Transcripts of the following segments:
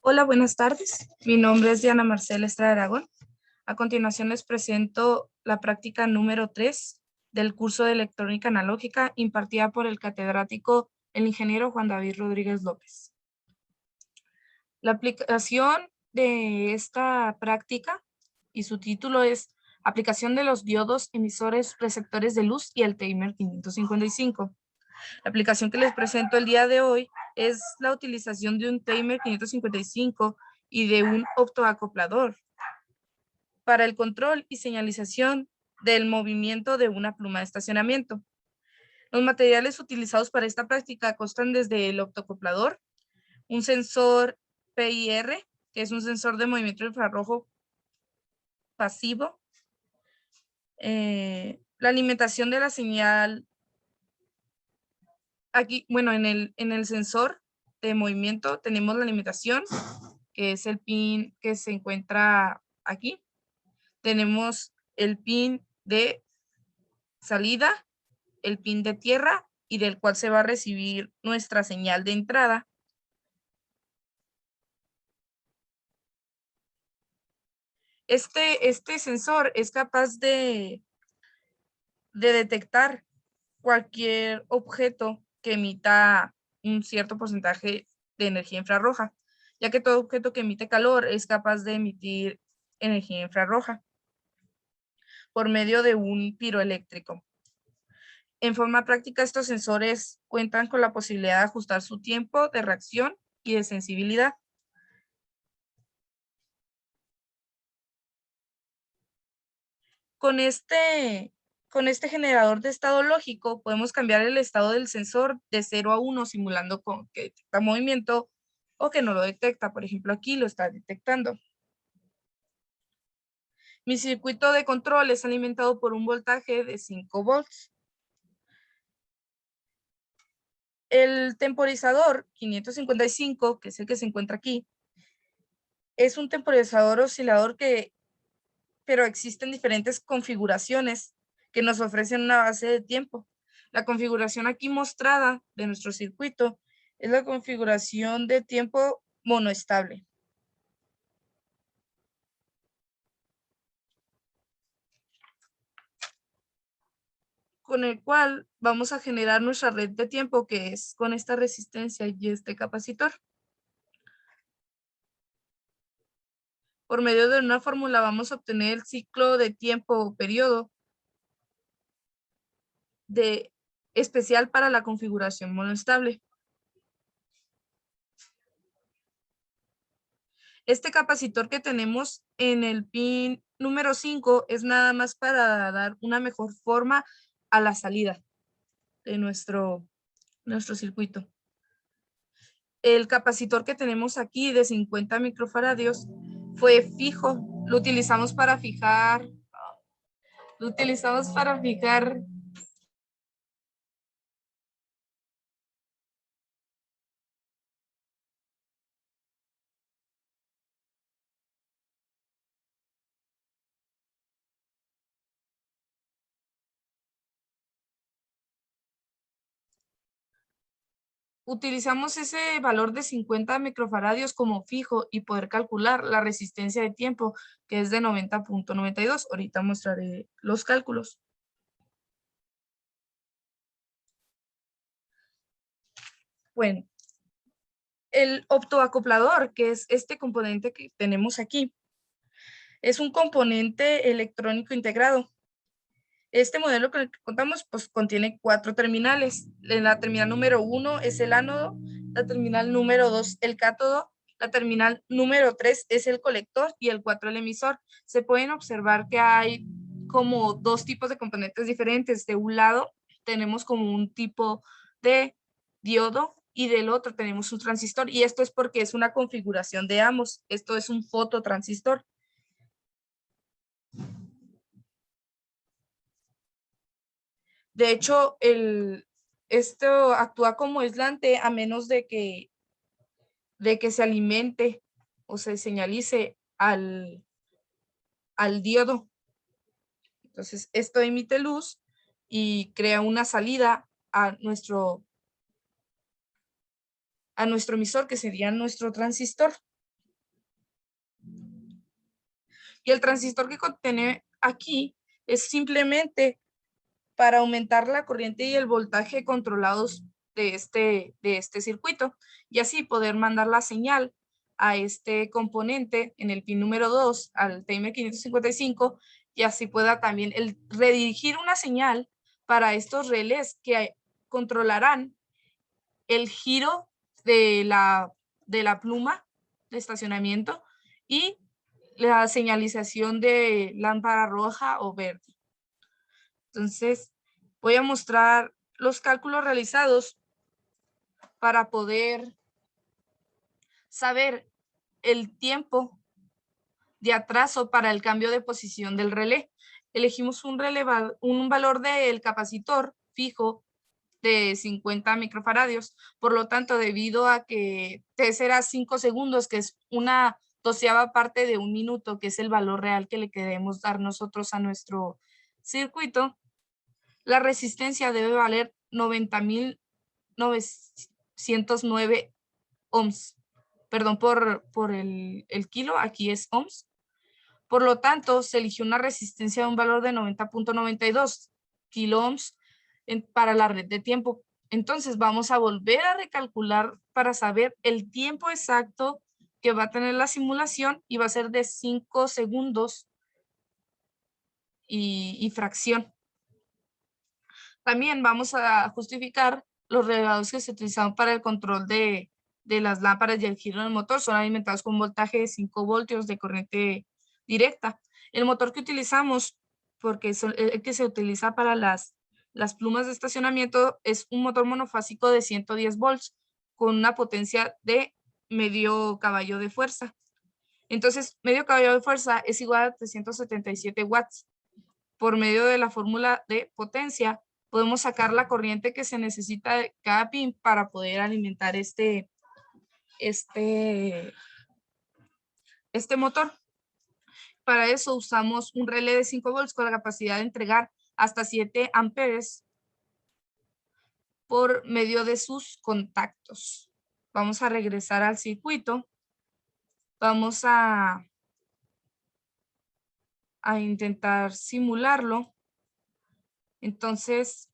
Hola, buenas tardes. Mi nombre es Diana Marcela Estrada Aragón. A continuación les presento la práctica número 3 del curso de electrónica analógica impartida por el catedrático, el ingeniero Juan David Rodríguez López. La aplicación de esta práctica y su título es Aplicación de los diodos emisores receptores de luz y el timer 555. La aplicación que les presento el día de hoy es la utilización de un timer 555 y de un optoacoplador para el control y señalización del movimiento de una pluma de estacionamiento. Los materiales utilizados para esta práctica constan desde el optoacoplador, un sensor PIR, que es un sensor de movimiento infrarrojo pasivo, la alimentación de la señal. Aquí, bueno, en el sensor de movimiento tenemos la limitación, que es el pin que se encuentra aquí. Tenemos el pin de salida, el pin de tierra y del cual se va a recibir nuestra señal de entrada. Este sensor es capaz de detectar cualquier objeto que emita un cierto porcentaje de energía infrarroja, ya que todo objeto que emite calor es capaz de emitir energía infrarroja por medio de un piroeléctrico. En forma práctica, estos sensores cuentan con la posibilidad de ajustar su tiempo de reacción y de sensibilidad. Con este generador de estado lógico podemos cambiar el estado del sensor de 0 a 1 simulando que detecta movimiento o que no lo detecta. Por ejemplo, aquí lo está detectando. Mi circuito de control es alimentado por un voltaje de 5 volts. El temporizador 555, que es el que se encuentra aquí, es un temporizador oscilador pero existen diferentes configuraciones que nos ofrecen una base de tiempo. La configuración aquí mostrada de nuestro circuito es la configuración de tiempo monoestable. Con el cual vamos a generar nuestra red de tiempo, que es con esta resistencia y este capacitor. Por medio de una fórmula vamos a obtener el ciclo de tiempo o periodo especial para la configuración monoestable. Este capacitor que tenemos en el pin número 5 es nada más para dar una mejor forma a la salida de nuestro circuito. El capacitor que tenemos aquí de 50 microfaradios fue fijo. Lo utilizamos para fijar Utilizamos ese valor de 50 microfaradios como fijo y poder calcular la resistencia de tiempo, que es de 90.92. Ahorita mostraré los cálculos. Bueno, el optoacoplador, que es este componente que tenemos aquí, es un componente electrónico integrado. Este modelo con el que contamos pues contiene 4 terminales. La terminal número 1 es el ánodo, la terminal número 2 el cátodo, la terminal número 3 es el colector y el 4 el emisor. Se pueden observar que hay como 2 tipos de componentes diferentes. De un lado tenemos como un tipo de diodo y del otro tenemos un transistor, y esto es porque es una configuración de ambos. Esto es un fototransistor. De hecho, esto actúa como aislante a menos de que se alimente o se señalice al diodo. Entonces, esto emite luz y crea una salida a nuestro a nuestro emisor, que sería nuestro transistor. Y el transistor que contiene aquí es simplemente para aumentar la corriente y el voltaje controlados de este circuito, y así poder mandar la señal a este componente en el pin número 2 al timer 555, y así pueda también redirigir una señal para estos relés que controlarán el giro de la pluma de estacionamiento y la señalización de lámpara roja o verde. Entonces, voy a mostrar los cálculos realizados para poder saber el tiempo de atraso para el cambio de posición del relé. Elegimos un valor del capacitor fijo de 50 microfaradios. Por lo tanto, debido a que T será 5 segundos, que es una doceava parte de un minuto, que es el valor real que le queremos dar nosotros a nuestro circuito, la resistencia debe valer 90.909 ohms. Perdón por el kilo, aquí es ohms. Por lo tanto, se eligió una resistencia de un valor de 90.92 kilo ohms para la red de tiempo. Entonces, vamos a volver a recalcular para saber el tiempo exacto que va a tener la simulación, y va a ser de 5 segundos y fracción. También vamos a justificar los reglados que se utilizaron para el control de las lámparas y el giro del motor. Son alimentados con voltaje de 5 voltios de corriente directa. El motor que utilizamos, porque es el que se utiliza para las plumas de estacionamiento, es un motor monofásico de 110 volts con una potencia de medio caballo de fuerza. Entonces, medio caballo de fuerza es igual a 377 watts. Por medio de la fórmula de potencia, podemos sacar la corriente que se necesita de cada pin para poder alimentar este motor. Para eso usamos un relé de 5 volts con la capacidad de entregar hasta 7 amperes por medio de sus contactos. Vamos a regresar al circuito. Vamos a intentar simularlo. Entonces,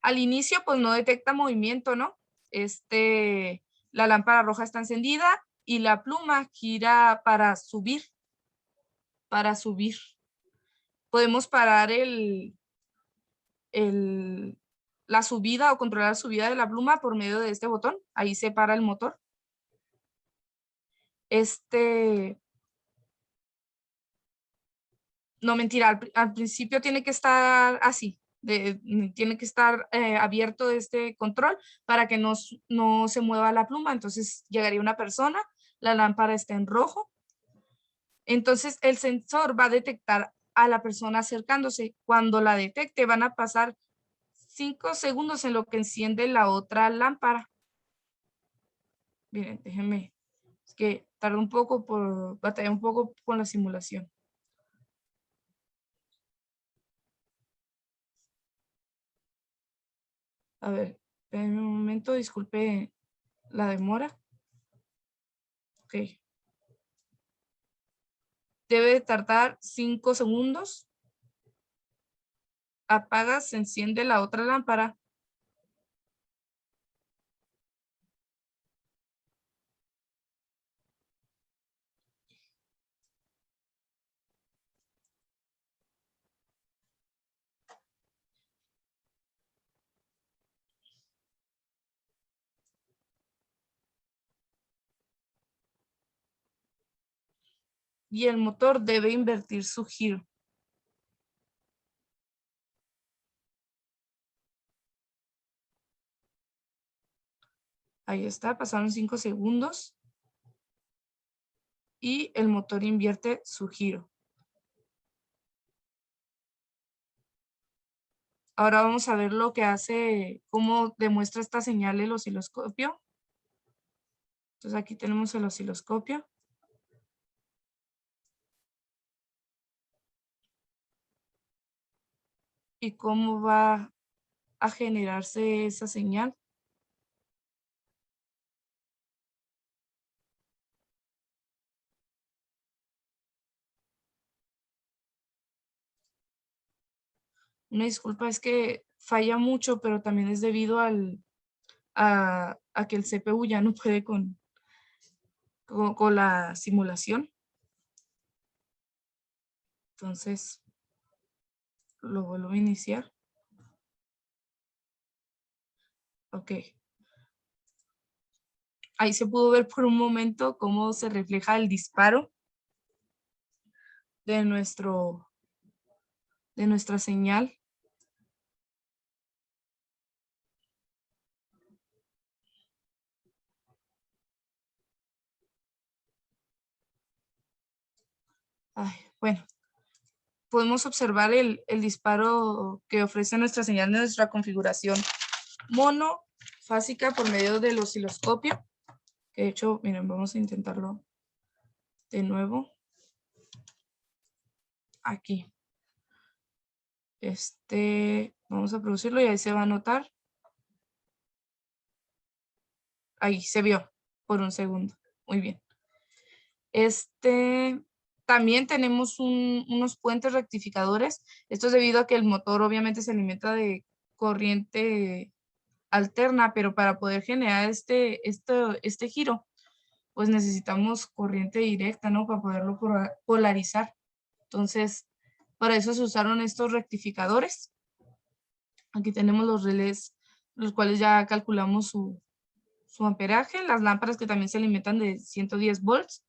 al inicio, pues no detecta movimiento, ¿no? La lámpara roja está encendida y la pluma gira para subir. Podemos parar la subida o controlar la subida de la pluma por medio de este botón. Ahí se para el motor. No, mentira, al principio tiene que estar así. Tiene que estar abierto este control para que no se mueva la pluma. Entonces llegaría una persona, la lámpara está en rojo. Entonces el sensor va a detectar a la persona acercándose. Cuando la detecte, van a pasar 5 segundos en lo que enciende la otra lámpara. Miren, déjenme, es que tarda un poco batalla un poco con la simulación. A ver, en un momento, disculpe la demora. Ok. Debe tardar 5 segundos. Apaga, se enciende la otra lámpara. Y el motor debe invertir su giro. Ahí está, pasaron 5 segundos. Y el motor invierte su giro. Ahora vamos a ver lo que hace, cómo demuestra esta señal el osciloscopio. Entonces aquí tenemos el osciloscopio. Y cómo va a generarse esa señal. Una disculpa, es que falla mucho, pero también es debido a que el CPU ya no puede con la simulación. Entonces, lo vuelvo a iniciar. Ok. Ahí se pudo ver por un momento cómo se refleja el disparo de nuestra señal. Ay, bueno, podemos observar el disparo que ofrece nuestra señal de nuestra configuración monofásica por medio del osciloscopio. Que de hecho, miren, vamos a intentarlo de nuevo. Aquí. Vamos a producirlo y ahí se va a notar. Ahí se vio por un segundo. Muy bien. También tenemos unos puentes rectificadores. Esto es debido a que el motor obviamente se alimenta de corriente alterna, pero para poder generar este giro, pues necesitamos corriente directa, ¿no? Para poderlo polarizar. Entonces, para eso se usaron estos rectificadores. Aquí tenemos los relés, los cuales ya calculamos su amperaje, las lámparas que también se alimentan de 110 volts.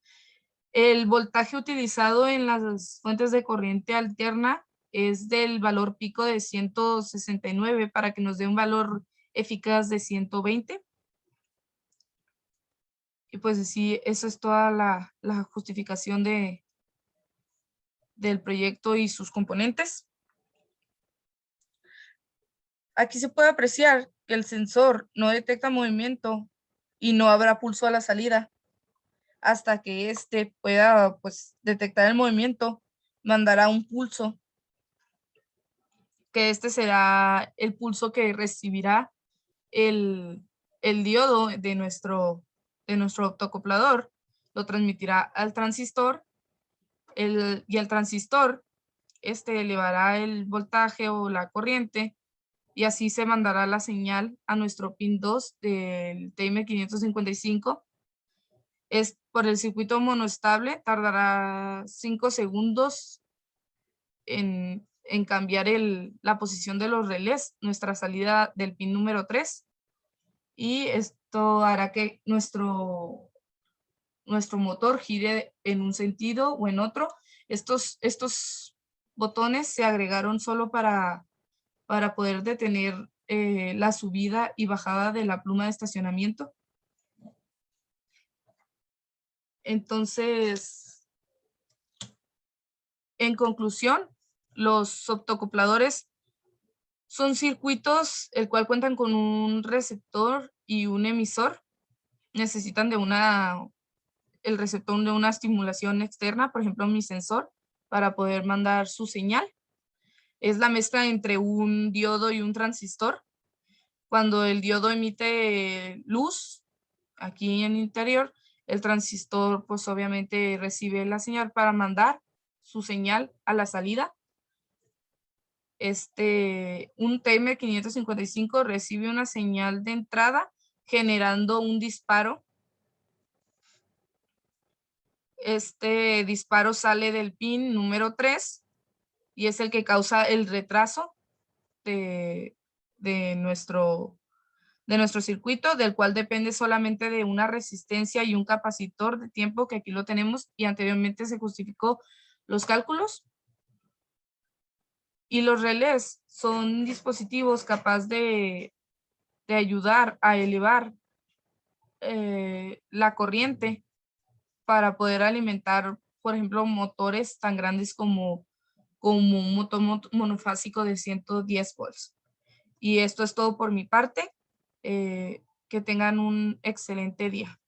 El voltaje utilizado en las fuentes de corriente alterna es del valor pico de 169 para que nos dé un valor eficaz de 120. Y pues sí, eso es toda la justificación del proyecto y sus componentes. Aquí se puede apreciar que el sensor no detecta movimiento y no habrá pulso a la salida. Hasta que pueda pues detectar el movimiento, mandará un pulso, que será el pulso que recibirá el diodo de nuestro optocoplador, lo transmitirá al transistor y el transistor elevará el voltaje o la corriente y así se mandará la señal a nuestro pin 2 del TM555. Es por el circuito monoestable, tardará 5 segundos en cambiar la posición de los relés, nuestra salida del pin número 3. Y esto hará que nuestro motor gire en un sentido o en otro. Estos botones se agregaron solo para poder detener la subida y bajada de la pluma de estacionamiento. Entonces, en conclusión, los optocopladores son circuitos el cual cuentan con un receptor y un emisor. Necesitan el receptor de una estimulación externa, por ejemplo, mi sensor, para poder mandar su señal. Es la mezcla entre un diodo y un transistor. Cuando el diodo emite luz, aquí en el interior, el transistor pues obviamente recibe la señal para mandar su señal a la salida. Un TM555 recibe una señal de entrada generando un disparo. Este disparo sale del pin número 3 y es el que causa el retraso de nuestro circuito, del cual depende solamente de una resistencia y un capacitor de tiempo, que aquí lo tenemos y anteriormente se justificó los cálculos. Y los relés son dispositivos capaces de ayudar a elevar la corriente para poder alimentar, por ejemplo, motores tan grandes como un motor monofásico de 110 volts. Y esto es todo por mi parte. Que tengan un excelente día.